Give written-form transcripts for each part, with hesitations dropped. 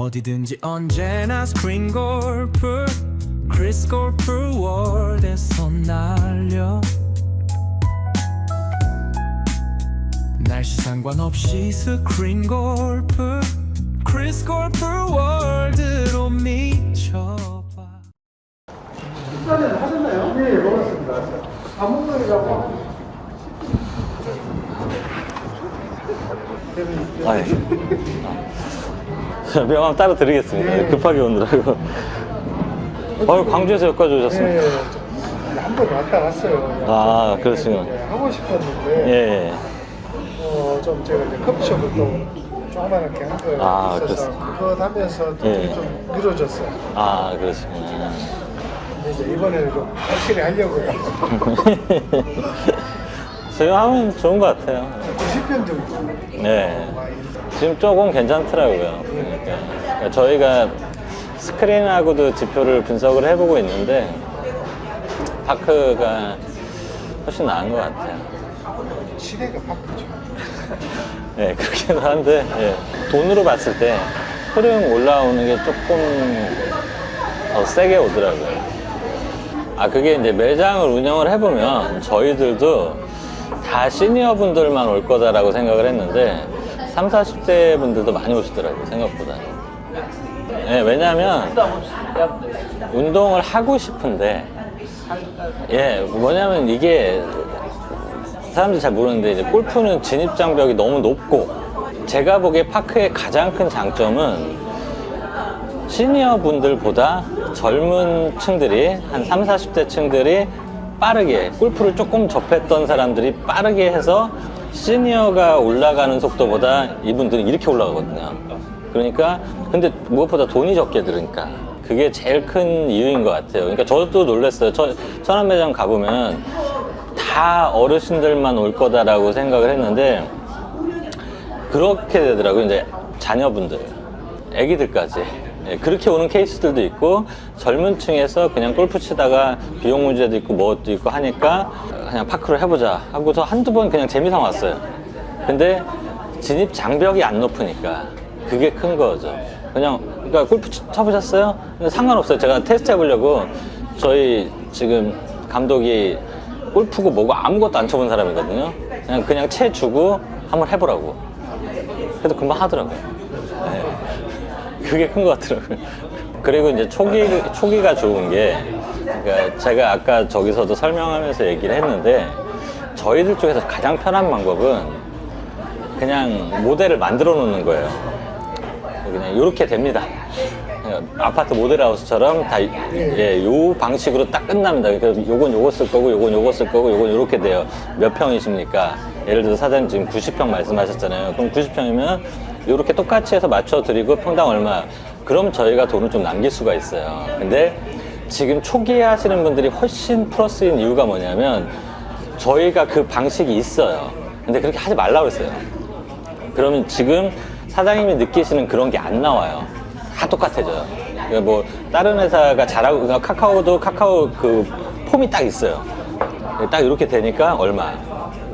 어디든지 언제나 스크린 골프 크리스 골프 월드에서 날려 날씨 상관없이 스크린 골프 크리스 골프 월드로 미쳐봐. 식사는 하셨나요? 네, 먹었습니다. 밥 먹으려고. 아, 예. 명함 따로 드리겠습니다. 네. 급하게 오느라고. 광주에서 여기까지 오셨습니까? 네, 한번 왔다 갔어요. 아, 그러시구나. 네, 하고 싶었는데, 예. 좀 제가 이제 커피숍을 또 조그맣게 한 거 아, 있어서 그거 하면서 예. 좀 미뤄졌어요. 아, 그러시구나. 근데 이제 이번에는 좀 확실히 하려고요. 지금 하면 좋은 것 같아요. 90편 정도. 네. 지금 조금 괜찮더라고요. 그러니까 저희가 스크린하고도 지표를 분석을 해보고 있는데 파크가 훨씬 나은 것 같아요. 시대가 바뀌죠. 네, 그렇긴 한데 예. 돈으로 봤을 때 흐름 올라오는 게 조금 더 세게 오더라고요. 아, 그게 이제 매장을 운영을 해보면 저희들도 다 시니어 분들만 올 거다라고 생각을 했는데 30, 40대 분들도 많이 오시더라고요, 생각보다. 예, 왜냐하면 운동을 하고 싶은데 예, 뭐냐면 이게 사람들이 잘 모르는데 이제 골프는 진입 장벽이 너무 높고 제가 보기에 파크의 가장 큰 장점은 시니어 분들보다 젊은 층들이 한 30, 40대 층들이 빠르게 골프를 조금 접했던 사람들이 빠르게 해서 시니어가 올라가는 속도보다 이분들은 이렇게 올라가거든요. 그러니까 근데 무엇보다 돈이 적게 들으니까 그게 제일 큰 이유인 것 같아요. 그러니까 저도 놀랐어요. 천안 매장 가보면 다 어르신들만 올 거다라고 생각을 했는데 그렇게 되더라고요. 이제 자녀분들, 아기들까지 예, 그렇게 오는 케이스들도 있고 젊은 층에서 그냥 골프 치다가 비용 문제도 있고 뭐도 있고 하니까 그냥 파크를 해보자 하고서 한두 번 그냥 재미삼아 왔어요. 근데 진입 장벽이 안 높으니까 그게 큰 거죠. 그러니까 골프 쳐보셨어요? 상관없어요. 제가 테스트 해보려고 저희 지금 감독이 골프고 뭐고 아무것도 안 쳐본 사람이거든요. 그냥 채 주고 한번 해보라고. 그래도 금방 하더라고요. 네. 그게 큰 것 같더라고요. 그리고 이제 초기가 좋은 게, 그러니까 제가 아까 저기서도 설명하면서 얘기를 했는데, 저희들 쪽에서 가장 편한 방법은 그냥 모델을 만들어 놓는 거예요. 그냥 이렇게 됩니다. 아파트 모델하우스처럼 다, 예, 요 방식으로 딱 끝납니다. 그래서 요건 요거 쓸 거고, 요건 요거 쓸 거고, 요건 요렇게 돼요. 몇 평이십니까? 예를 들어서 사장님 지금 90평 말씀하셨잖아요. 그럼 90평이면 요렇게 똑같이 해서 맞춰드리고 평당 얼마. 그럼 저희가 돈을 좀 남길 수가 있어요. 근데 지금 초기에 하시는 분들이 훨씬 플러스인 이유가 뭐냐면 저희가 그 방식이 있어요. 근데 그렇게 하지 말라고 했어요. 그러면 지금 사장님이 느끼시는 그런 게 안 나와요. 다 똑같아져요. 그러니까 뭐 다른 회사가 잘하고 그러니까 카카오도 카카오 그 폼이 딱 있어요. 딱 이렇게 되니까 얼마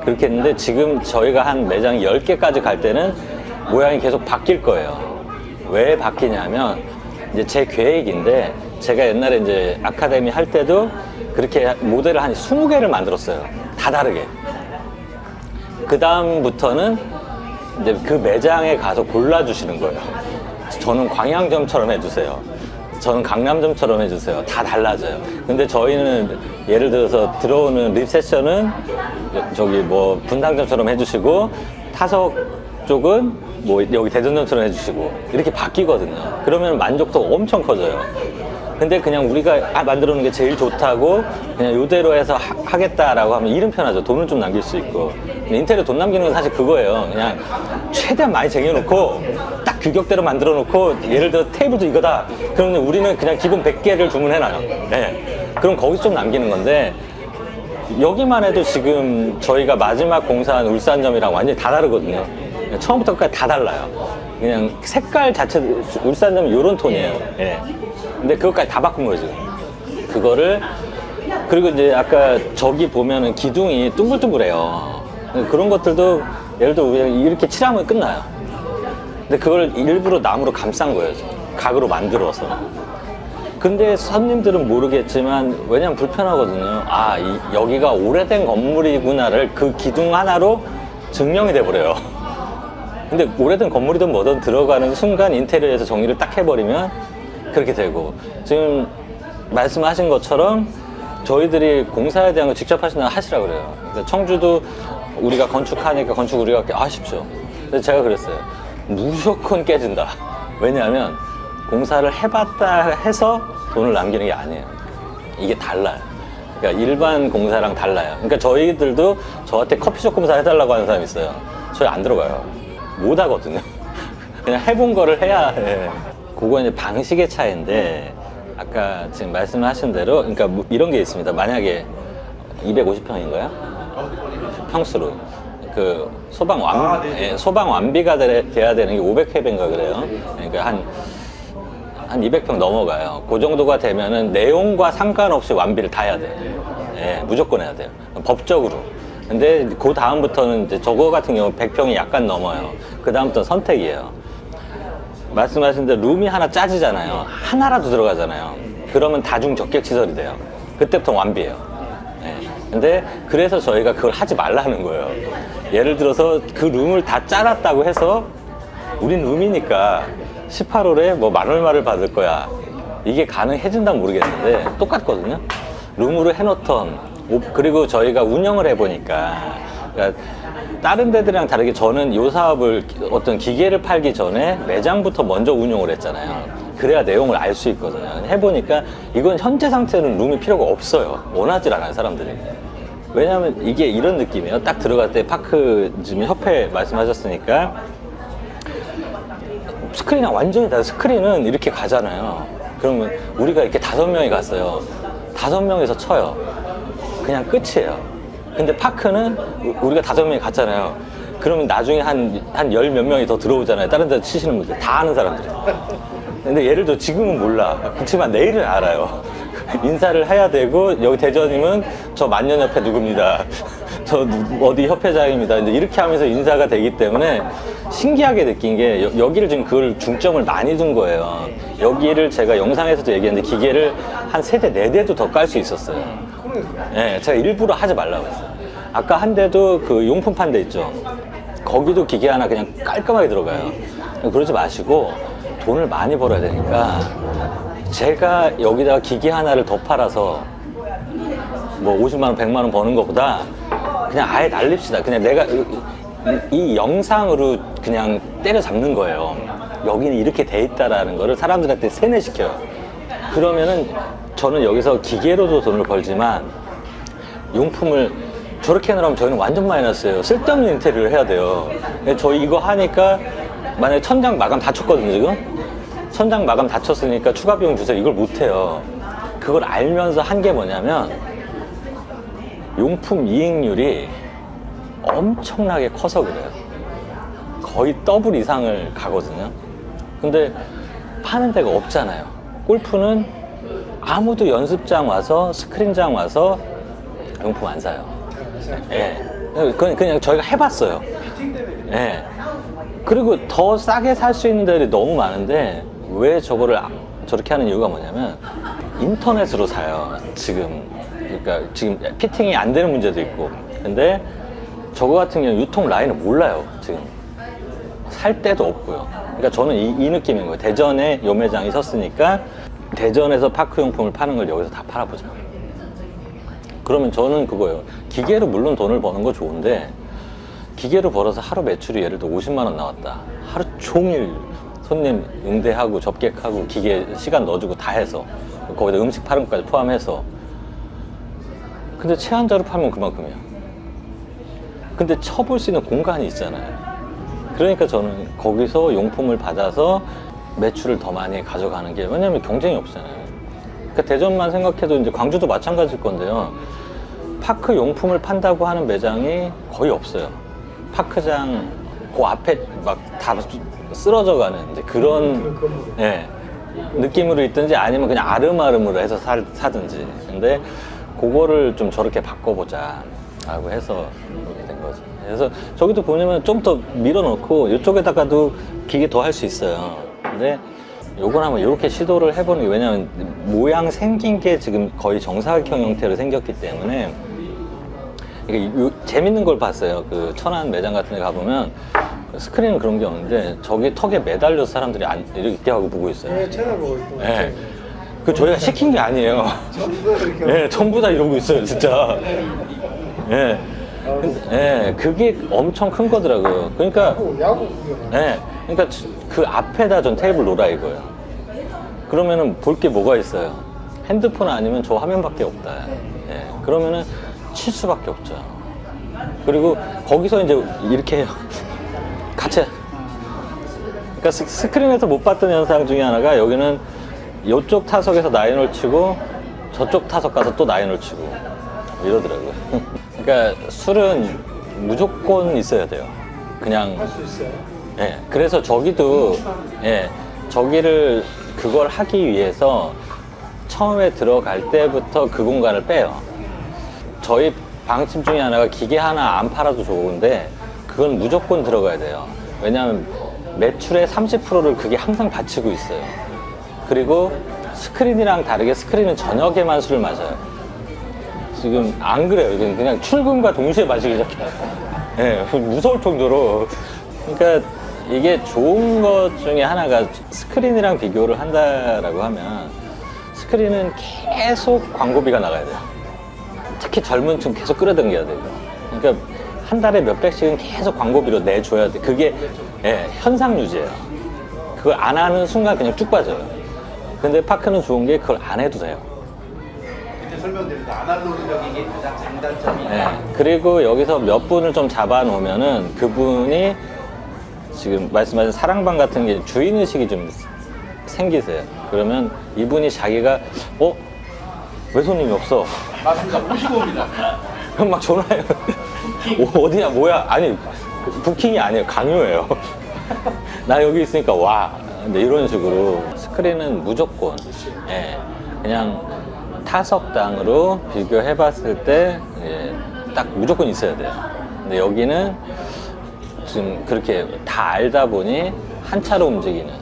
그렇게 했는데 지금 저희가 한 매장 10개까지 갈 때는 모양이 계속 바뀔 거예요. 왜 바뀌냐면 이제 제 계획인데 제가 옛날에 이제 아카데미 할 때도 그렇게 모델을 한 20개를 만들었어요. 다 다르게. 그 다음부터는 이제 그 매장에 가서 골라주시는 거예요. 저는 광양점처럼 해주세요. 저는 강남점처럼 해주세요. 다 달라져요. 근데 저희는 예를 들어서 들어오는 립세션은 저기 뭐 분당점처럼 해주시고 타석 쪽은 뭐 여기 대전점처럼 해주시고 이렇게 바뀌거든요. 그러면 만족도가 엄청 커져요. 근데 그냥 우리가 만들어 놓은 게 제일 좋다고 그냥 이대로 해서 하겠다라고 하면 일은 편하죠. 돈은 좀 남길 수 있고. 근데 인테리어 돈 남기는 건 사실 그거예요. 그냥 최대한 많이 쟁여놓고 딱 규격대로 만들어 놓고 예를 들어 테이블도 이거다. 그러면 우리는 그냥 기본 100개를 주문해놔요. 네. 그럼 거기서 좀 남기는 건데 여기만 해도 지금 저희가 마지막 공사한 울산점이랑 완전히 다 다르거든요. 처음부터 끝까지 다 달라요. 그냥 색깔 자체 울산점은 이런 톤이에요. 예. 근데 그것까지 다 바꾼 거죠. 그거를 그리고 이제 아까 저기 보면은 기둥이 둥글둥글해요. 그런 것들도 예를 들어 우리가 이렇게 칠하면 끝나요. 근데 그걸 일부러 나무로 감싼 거예요. 각으로 만들어서. 근데 손님들은 모르겠지만, 왜냐면 불편하거든요. 아, 여기가 오래된 건물이구나를 그 기둥 하나로 증명이 돼버려요. 근데 오래된 건물이든 뭐든 들어가는 순간 인테리어에서 정리를 딱 해버리면 그렇게 되고, 지금 말씀하신 것처럼 저희들이 공사에 대한 거 직접 하시라고 그래요. 그러니까 청주도 우리가 건축하니까 건축 우리가 하십시오. 근데 제가 그랬어요. 무조건 깨진다. 왜냐하면 공사를 해봤다 해서 돈을 남기는 게 아니에요. 이게 달라요. 그러니까 일반 공사랑 달라요. 그러니까 저희들도 저한테 커피숍 공사 해달라고 하는 사람이 있어요. 저희 안 들어가요. 못 하거든요. 그냥 해본 거를 해야 해. 그거 이제 방식의 차이인데, 아까 지금 말씀하신 대로, 그러니까 뭐 이런 게 있습니다. 만약에 250평인가요? 평수로. 그 소방 완비가 돼야 되는 게 500회배인가 그래요. 그러니까 한 200평 넘어가요. 그 정도가 되면은 내용과 상관없이 완비를 다 해야 돼요. 예, 무조건 해야 돼요. 법적으로. 근데 그 다음부터는 이제 저거 같은 경우 100평이 약간 넘어요. 그 다음부터는 선택이에요. 말씀하신 대로 룸이 하나 짜지잖아요. 하나라도 들어가잖아요. 그러면 다중 적객시설이 돼요. 그때부터 완비예요. 예. 근데 그래서 저희가 그걸 하지 말라는 거예요. 예를 들어서 그 룸을 다 짜놨다고 해서 우린 룸이니까 18홀에 뭐 만 얼마를 받을 거야. 이게 가능해진다면 모르겠는데 똑같거든요. 룸으로 해놓던, 그리고 저희가 운영을 해보니까, 그러니까 다른 데들이랑 다르게 저는 이 사업을 어떤 기계를 팔기 전에 매장부터 먼저 운영을 했잖아요. 그래야 내용을 알 수 있거든요. 해보니까 이건 현재 상태는 룸이 필요가 없어요. 원하질 않아요, 사람들이. 왜냐하면 이게 이런 느낌이에요. 딱 들어갈 때 파크 지금 협회 말씀하셨으니까 스크린이랑 완전히 다른, 스크린은 이렇게 가잖아요. 그러면 우리가 이렇게 5명이 갔어요. 5명에서 쳐요. 그냥 끝이에요. 근데 파크는 우리가 5명이 갔잖아요. 그러면 나중에 한 열 몇 명이 더 들어오잖아요. 다른 데 치시는 분들. 다 아는 사람들이. 근데 예를 들어 지금은 몰라. 그렇지만 내일은 알아요. 인사를 해야 되고, 여기 대전이면 저 만년협회 누굽니다. 저 어디 협회장입니다. 이제 이렇게 하면서 인사가 되기 때문에 신기하게 느낀 게, 여기를 지금 그걸 중점을 많이 둔 거예요. 여기를 제가 영상에서도 얘기했는데 기계를 한 3대, 4대도 더 깔 수 있었어요. 예, 제가 일부러 하지 말라고 했어요. 아까 한 대도 그 용품 판 데 있죠. 거기도 기계 하나 그냥 깔끔하게 들어가요. 그러지 마시고 돈을 많이 벌어야 되니까, 제가 여기다가 기계 하나를 더 팔아서 뭐 50만 원, 100만 원 버는 것보다 그냥 아예 날립시다. 그냥 내가 이 영상으로 그냥 때려잡는 거예요. 여기는 이렇게 돼 있다라는 거를 사람들한테 세뇌시켜요. 그러면은 저는 여기서 기계로도 돈을 벌지만 용품을 저렇게 해놓으면 저희는 완전 마이너스예요. 쓸데없는 인테리어를 해야 돼요. 저희 이거 하니까 만약에 천장 마감 다 쳤거든요, 지금? 천장 마감 다 쳤으니까 추가 비용 주세요. 이걸 못해요. 그걸 알면서 한 게 뭐냐면, 용품 이익률이 엄청나게 커서 그래요. 거의 더블 이상을 가거든요. 근데 파는 데가 없잖아요. 골프는 아무도 연습장 와서, 스크린장 와서 용품 안 사요. 예. 그냥 저희가 해봤어요. 예. 그리고 더 싸게 살 수 있는 데들이 너무 많은데, 왜 저거를 저렇게 하는 이유가 뭐냐면, 인터넷으로 사요, 지금. 그러니까 지금 피팅이 안 되는 문제도 있고. 근데 저거 같은 경우는 유통 라인을 몰라요, 지금. 살 데도 없고요. 그러니까 저는 이 느낌인 거예요. 대전에 요 매장이 섰으니까 대전에서 파크용품을 파는 걸 여기서 다 팔아보자. 그러면 저는 그거예요. 기계로 물론 돈을 버는 거 좋은데, 기계로 벌어서 하루 매출이 예를 들어 50만 원 나왔다. 하루 종일 손님 응대하고 접객하고 기계 시간 넣어주고 다 해서, 거기다 음식 파는 것까지 포함해서. 근데 체한자로 팔면 그만큼이야. 근데 쳐볼 수 있는 공간이 있잖아요. 그러니까 저는 거기서 용품을 받아서 매출을 더 많이 가져가는 게, 왜냐면 경쟁이 없잖아요. 그러니까 대전만 생각해도 이제 광주도 마찬가지일 건데요. 파크 용품을 판다고 하는 매장이 거의 없어요. 파크장 그 앞에 막 다 쓰러져 가는 이제 그런, 예, 느낌으로 있든지, 아니면 그냥 아름아름으로 해서 사든지. 근데 그거를 좀 저렇게 바꿔보자 라고 해서 그렇게 된 거죠. 그래서 저기도 보면 좀 더 밀어넣고 이쪽에다가도 기계 더 할 수 있어요. 근데 요건 한번 이렇게 시도를 해보는 게, 왜냐면 모양 생긴 게 지금 거의 정사각형 형태로 생겼기 때문에 이게 재밌는 걸 봤어요. 그 천안 매장 같은 데 가보면 스크린은 그런 게 없는데 저기 턱에 매달려서 사람들이 이렇게 하고 보고 있어요. 네, 쳐다보고 있고. 네. 그 저희가 시킨 게 아니에요. 전부 이렇게. 네, 전부 다 이러고 있어요, 진짜. 네. 네, 그게 엄청 큰 거더라고요. 그러니까, 야구 구경. 네, 그러니까 그 앞에다 전 테이블 놓으라 이거예요. 그러면은 볼 게 뭐가 있어요? 핸드폰 아니면 저 화면밖에 없다. 네, 그러면은 칠 수밖에 없죠. 그리고 거기서 이제 이렇게 해요. 같이. 그러니까 스크린에서 못 봤던 현상 중에 하나가, 여기는 이쪽 타석에서 나인홀 치고 저쪽 타석 가서 또 나인홀 치고 이러더라고요. 그러니까 술은 무조건 있어야 돼요. 그냥. 할 수 있어요. 예. 그래서 저기도, 예. 저기를 그걸 하기 위해서 처음에 들어갈 때부터 그 공간을 빼요. 저희 방침 중에 하나가 기계 하나 안 팔아도 좋은데 그건 무조건 들어가야 돼요. 왜냐하면 매출의 30%를 그게 항상 바치고 있어요. 그리고 스크린이랑 다르게 스크린은 저녁에만 술을 마셔요. 지금 안 그래요. 그냥 출근과 동시에 마시기 시작해요. 예, 무서울 정도로. 그러니까 이게 좋은 것 중에 하나가, 스크린이랑 비교를 한다라고 하면 스크린은 계속 광고비가 나가야 돼요. 특히 젊은 층 계속 끌어당겨야 되고. 그러니까 한 달에 몇백씩은 계속 광고비로 내줘야 돼. 그게, 예, 현상 유지예요. 그걸 안 하는 순간 그냥 쭉 빠져요. 근데 파크는 좋은 게 그걸 안 해도 돼요. 그때 설명드린 아날로그적인 게 가장 장단점이. 네. 그리고 여기서 몇 분을 좀 잡아 놓으면은 그분이 지금 말씀하신 사랑방 같은 게 주인의식이 좀 생기세요. 그러면 이분이 자기가, 왜 손님이 없어? 맞습니다. 모시고 옵니다. 그럼 막 전화해요. 어디냐, 뭐야? 아니, 부킹이 아니에요. 강요예요. 나 여기 있으니까 와. 근데 이런 식으로 스크린은 무조건, 예, 그냥 타석당으로 비교해 봤을 때, 예, 딱 무조건 있어야 돼요. 근데 여기는 지금 그렇게 다 알다 보니 한 차로 움직이는,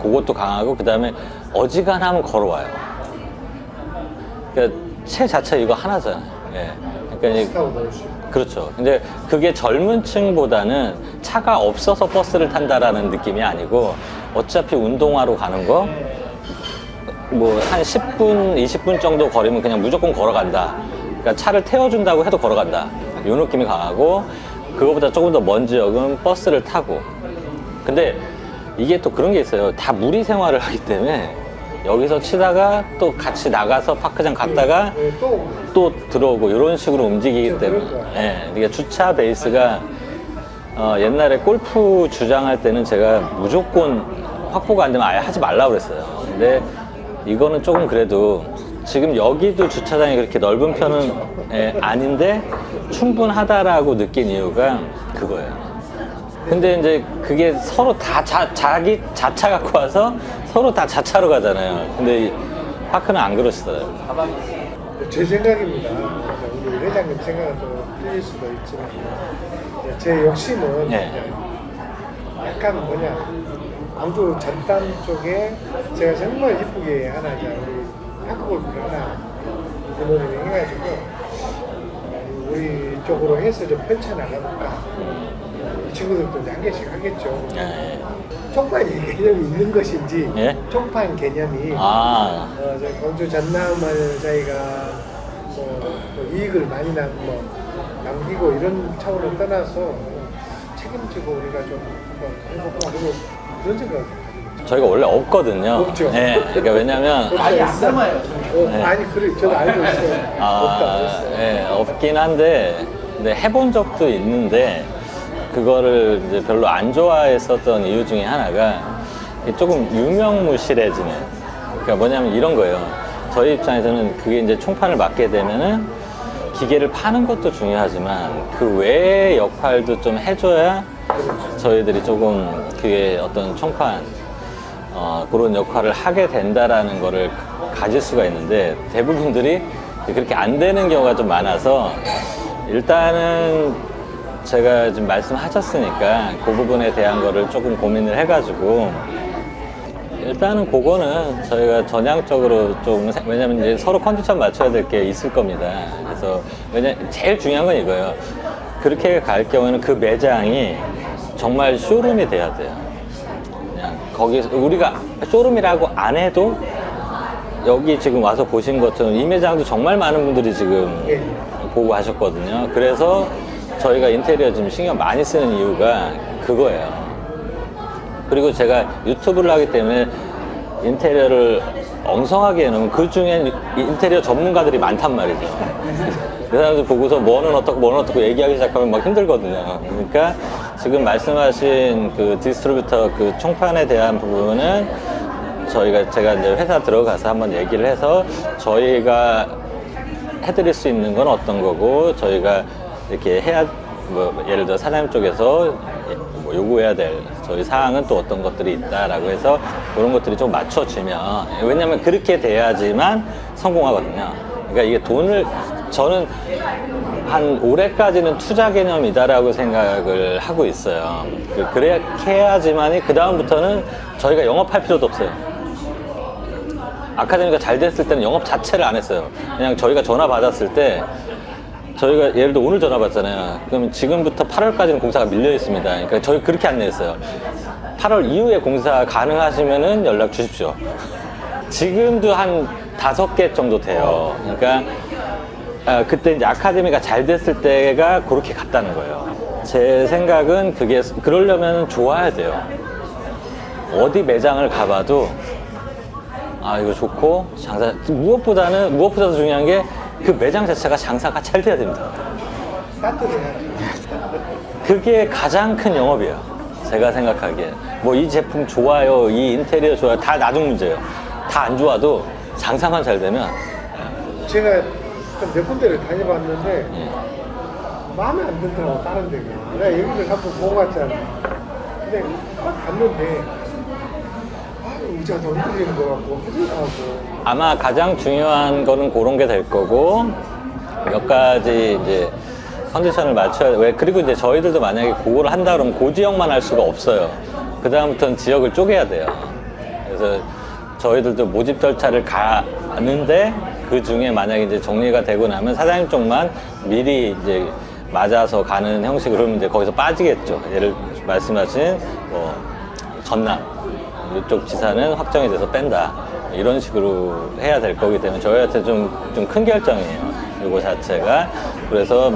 그것도 강하고, 그 다음에 어지간하면 걸어와요. 그러니까 채 자체 이거 하나잖아요. 예. 그러니까 이제, 타고 넣을 수 있고. 그렇죠. 근데 그게 젊은 층보다는 차가 없어서 버스를 탄다라는 느낌이 아니고, 어차피 운동하러 가는 거, 뭐 한 10분, 20분 정도 거리면 그냥 무조건 걸어간다. 그러니까 차를 태워준다고 해도 걸어간다. 이 느낌이 강하고, 그거보다 조금 더 먼 지역은 버스를 타고. 근데 이게 또 그런 게 있어요. 다 무리 생활을 하기 때문에 여기서 치다가 또 같이 나가서 파크장 갔다가 네, 또 들어오고 이런 식으로 움직이기 때문에, 예, 이게 주차 베이스가, 옛날에 골프 주장할 때는 제가 무조건 확보가 안 되면 아예 하지 말라고 그랬어요. 근데 이거는 조금 그래도, 지금 여기도 주차장이 그렇게 넓은 편은, 예, 아닌데 충분하다라고 느낀 이유가 그거예요. 근데 이제 그게 서로 다 자기 자차 갖고 와서 서로 다 자차로 가잖아요. 근데 이 파크는 안 그러시더라고요. 제 생각입니다. 우리 회장님 생각은 좀 틀릴 수도 있지만, 제 욕심은 네. 약간 뭐냐, 광주 전담 쪽에 제가 정말 이쁘게 하나, 우리 파크골프를 하나 부모님이 해가지고 우리 쪽으로 해서 좀 펼쳐나가볼까. 이 친구들도 이제 한 개씩 하겠죠. 예. 총판 개념이 있는 것인지, 예? 총판 개념이 아, 저희 광주 전남을 저희가 뭐 이익을 많이 남기고 이런 차원을 떠나서 책임지고 우리가 좀 한번 해보고, 그리고 그런 생각을 가지고 있죠. 저희가 원래 없거든요. 없죠. 예. 그러니까 왜냐면, 아니, 안 남아요. 네. 아니 그래, 저도 알고 있어요. 없다. 예, 없긴 한데, 근데 해본 적도 있는데, 그거를 이제 별로 안 좋아했었던 이유 중에 하나가 이게 조금 유명무실해지는. 그러니까 뭐냐면 이런 거예요. 저희 입장에서는 그게 이제 총판을 맡게 되면은 기계를 파는 것도 중요하지만 그 외의 역할도 좀 해줘야 저희들이 조금 그게 어떤 총판, 그런 역할을 하게 된다라는 거를 가질 수가 있는데, 대부분들이 그렇게 안 되는 경우가 좀 많아서, 일단은 제가 지금 말씀하셨으니까 그 부분에 대한 거를 조금 고민을 해가지고 일단은 그거는 저희가 전향적으로 좀 왜냐면 이제 서로 컨디션 맞춰야 될 게 있을 겁니다. 그래서 제일 중요한 건 이거예요. 그렇게 갈 경우에는 그 매장이 정말 쇼룸이 돼야 돼요. 그냥 거기서 우리가 쇼룸이라고 안 해도 여기 지금 와서 보신 것처럼 이 매장도 정말 많은 분들이 지금 보고 하셨거든요. 그래서 저희가 인테리어 지금 신경 많이 쓰는 이유가 그거예요. 그리고 제가 유튜브를 하기 때문에 인테리어를 엉성하게 해놓으면 그 중엔 인테리어 전문가들이 많단 말이죠. 그 사람들 보고서 뭐는 어떻고 얘기하기 시작하면 막 힘들거든요. 그러니까 지금 말씀하신 그 디스트리뷰터 그 총판에 대한 부분은 제가 이제 회사 들어가서 한번 얘기를 해서 저희가 해드릴 수 있는 건 어떤 거고 저희가 이렇게 해야 뭐 예를 들어 사장님 쪽에서 뭐 요구해야 될 저희 사항은 또 어떤 것들이 있다라고 해서 그런 것들이 좀 맞춰지면 왜냐면 그렇게 돼야지만 성공하거든요. 그러니까 이게 돈을 저는 한 올해까지는 투자 개념이다라고 생각을 하고 있어요. 그렇게 해야지만이 그 다음부터는 저희가 영업할 필요도 없어요. 아카데미가 잘 됐을 때는 영업 자체를 안 했어요. 그냥 저희가 전화 받았을 때 저희가 예를 들어 오늘 전화 받잖아요. 그럼 지금부터 8월까지는 공사가 밀려 있습니다. 그러니까 저희 그렇게 안내했어요. 8월 이후에 공사 가능하시면은 연락 주십시오. 지금도 한 5개 정도 돼요. 그러니까 그때 이제 아카데미가 잘 됐을 때가 그렇게 갔다는 거예요. 제 생각은 그게 그러려면 좋아야 돼요. 어디 매장을 가봐도 이거 좋고 무엇보다도 중요한 게 그 매장 자체가 장사가 잘 돼야 됩니다. 그게 가장 큰 영업이에요. 제가 생각하기에 뭐 이 제품 좋아요, 이 인테리어 좋아요, 다 나중 문제예요. 다 안 좋아도 장사만 잘 되면. 제가 몇 군데를 다녀봤는데 마음에 안 들더라고. 다른 데가 내가 여기를 한번 보고 갔잖아. 근데 딱 갔는데 의자가 더 흔들리는 것 같고 허전하고. 아마 가장 중요한 거는 그런 게 될 거고 몇 가지 이제 컨디션을 맞춰야 돼. 그리고 이제 저희들도 만약에 그거를 한다 그러면 그 지역만 할 수가 없어요. 그 다음부터는 지역을 쪼개야 돼요. 그래서 저희들도 모집 절차를 가는데 그 중에 만약에 이제 정리가 되고 나면 사장님 쪽만 미리 이제 맞아서 가는 형식으로 하면 이제 거기서 빠지겠죠. 예를 말씀하신 뭐 전남 이쪽 지사는 확정이 돼서 뺀다. 이런 식으로 해야 될 거기 때문에 저희한테 좀 큰 결정이에요. 이거 자체가. 그래서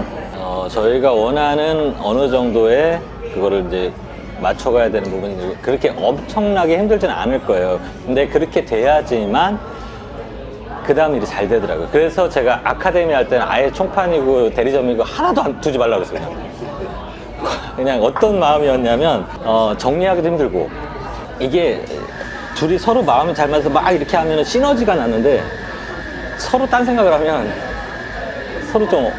저희가 원하는 어느 정도의 그거를 이제 맞춰가야 되는 부분이 그렇게 엄청나게 힘들지는 않을 거예요. 근데 그렇게 돼야지만 그 다음 일이 잘 되더라고요. 그래서 제가 아카데미 할 때는 아예 총판이고 대리점이고 하나도 안 두지 말라고 그랬어요. 그냥 어떤 마음이었냐면 정리하기도 힘들고 이게 둘이 서로 마음이 잘 맞아서 막 이렇게 하면 시너지가 났는데 서로 딴 생각을 하면 서로 좀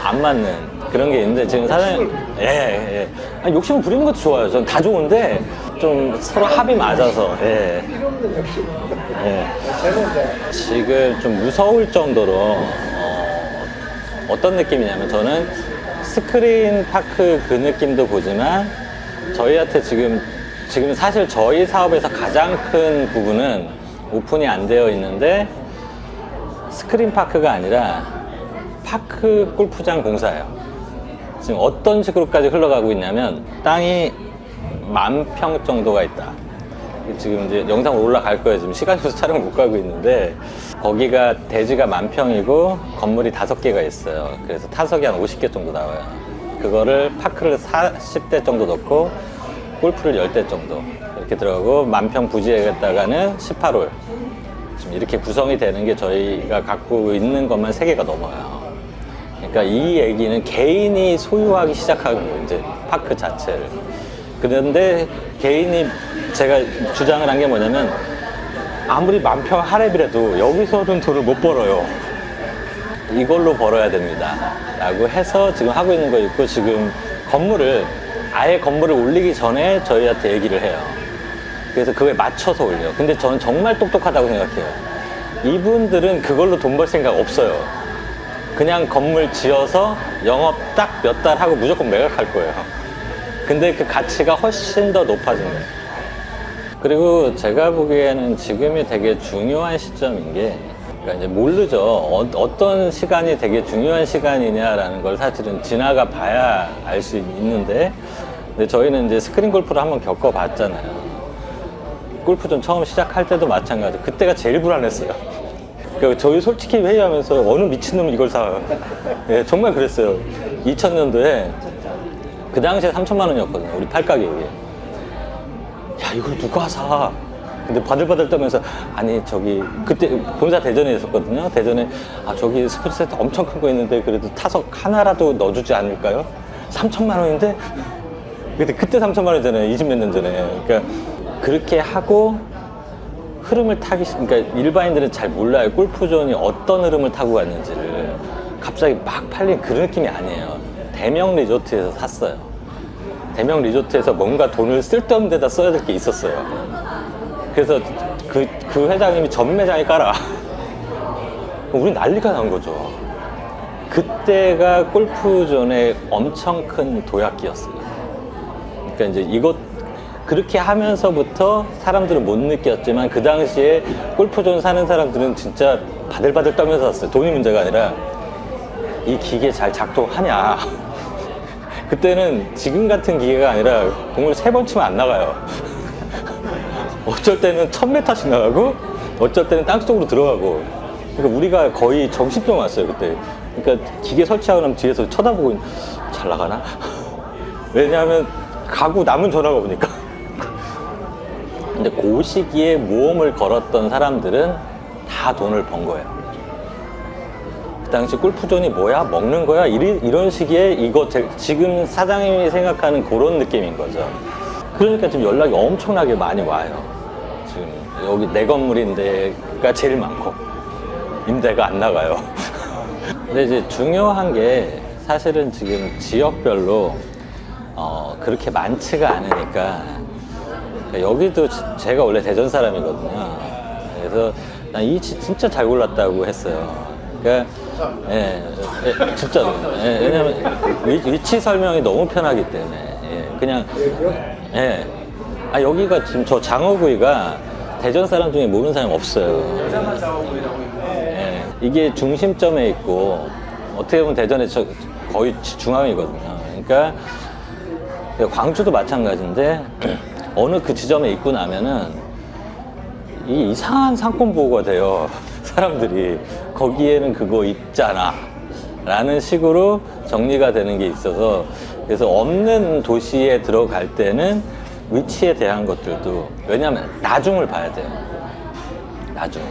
안 맞는 그런 게 있는데 지금 사장님 아니, 욕심을 부리는 것도 좋아요. 저는 다 좋은데 좀 서로 합이 맞아서 필요 없는 욕심. 지금 좀 무서울 정도로 어떤 느낌이냐면 저는 스크린 파크 그 느낌도 보지만 저희한테 지금 사실 저희 사업에서 가장 큰 부분은 오픈이 안 되어 있는데 스크린 파크가 아니라 파크 골프장 공사예요. 지금 어떤 식으로까지 흘러가고 있냐면 땅이 10,000평 정도가 있다. 지금 이제 영상 올라갈 거예요. 지금 시간이 없어서 촬영 못 가고 있는데 거기가 대지가 10,000평이고 건물이 5개가 있어요. 그래서 타석이 한 50개 정도 나와요. 그거를 파크를 40대 정도 넣고 골프를 10대 정도 이렇게 들어가고 10,000평 부지에다가는 18홀 지금 이렇게 구성이 되는 게 저희가 갖고 있는 것만 3개가 넘어요. 그러니까 이 얘기는 개인이 소유하기 시작한 거예요. 이제 파크 자체를. 그런데 개인이 제가 주장을 한 게 뭐냐면 아무리 10,000평 하랩이라도 여기서는 돈을 못 벌어요. 이걸로 벌어야 됩니다. 라고 해서 지금 하고 있는 거 있고 지금 아예 건물을 올리기 전에 저희한테 얘기를 해요. 그래서 그거에 맞춰서 올려요. 근데 저는 정말 똑똑하다고 생각해요. 이분들은 그걸로 돈 벌 생각 없어요. 그냥 건물 지어서 영업 딱 몇 달 하고 무조건 매각할 거예요. 근데 그 가치가 훨씬 더 높아진 거예요. 그리고 제가 보기에는 지금이 되게 중요한 시점인 게, 그러니까 이제 모르죠. 어떤 시간이 되게 중요한 시간이냐라는 걸 사실은 지나가 봐야 알 수 있는데, 근데 저희는 이제 스크린 골프를 한번 겪어봤잖아요. 골프전 처음 시작할 때도 마찬가지. 그때가 제일 불안했어요. 그러니까 저희 솔직히 회의하면서 어느 미친놈이 이걸 사. 예, 정말 그랬어요. 2000년도에 그 당시에 3천만 원이었거든요. 우리 팔 가격이. 야, 이걸 누가 사? 근데 바들바들 떨면서, 아니, 저기, 그때 본사 대전에 있었거든요. 대전에, 아, 저기 스프링 세트 엄청 큰 거 있는데 그래도 타석 하나라도 넣어주지 않을까요? 3천만 원인데? 근데 그때 3천만 원이잖아요. 20 몇 년 전에. 그러니까 그렇게 하고 흐름을 타기, 그러니까 일반인들은 잘 몰라요. 골프존이 어떤 흐름을 타고 갔는지를. 갑자기 막 팔린 그런 느낌이 아니에요. 대명 리조트에서 샀어요. 대명 리조트에서 뭔가 돈을 쓸데없는 데다 써야 될 게 있었어요. 그래서 그 회장님이 전 매장에 깔아. 우리 난리가 난 거죠. 그때가 골프존의 엄청 큰 도약기였어요. 그러니까 이제 이것, 그렇게 하면서부터 사람들은 못 느꼈지만 그 당시에 골프존 사는 사람들은 진짜 바들바들 떨면서 샀어요. 돈이 문제가 아니라 이 기계 잘 작동하냐. 그때는 지금 같은 기계가 아니라 공을 3번 치면 안 나가요. 어쩔 때는 1000m씩 나가고 어쩔 때는 땅속으로 들어가고. 그러니까 우리가 거의 정신병 왔어요 그때. 그러니까 기계 설치하고 나면 뒤에서 쳐다보고 잘 나가나? 왜냐하면 가고 남은 전화가 오니까. 근데 그 시기에 모험을 걸었던 사람들은 다 돈을 번 거예요. 그 당시 골프존이 뭐야? 먹는 거야? 이런 시기에 이거 지금 사장님이 생각하는 그런 느낌인 거죠. 그러니까 지금 연락이 엄청나게 많이 와요. 지금 여기 내 건물인데가 제일 많고 임대가 안 나가요. 근데 이제 중요한 게 사실은 지금 지역별로 그렇게 많지가 않으니까, 그러니까 여기도 제가 원래 대전 사람이거든요. 그래서 난 이 진짜 잘 골랐다고 했어요. 그러니까 진짜 왜냐면 위치 설명이 너무 편하기 때문에 그냥 여기가 지금 저 장어구이가 대전 사람 중에 모르는 사람이 없어요. 이게 중심점에 있고 어떻게 보면 대전의 거의 중앙이거든요. 그러니까 광주도 마찬가지인데 어느 그 지점에 있고 나면은 이 이상한 상권 보고가 돼요. 사람들이 거기에는 그거 있잖아 라는 식으로 정리가 되는 게 있어서, 그래서 없는 도시에 들어갈 때는 위치에 대한 것들도, 왜냐하면 나중을 봐야 돼요. 나중.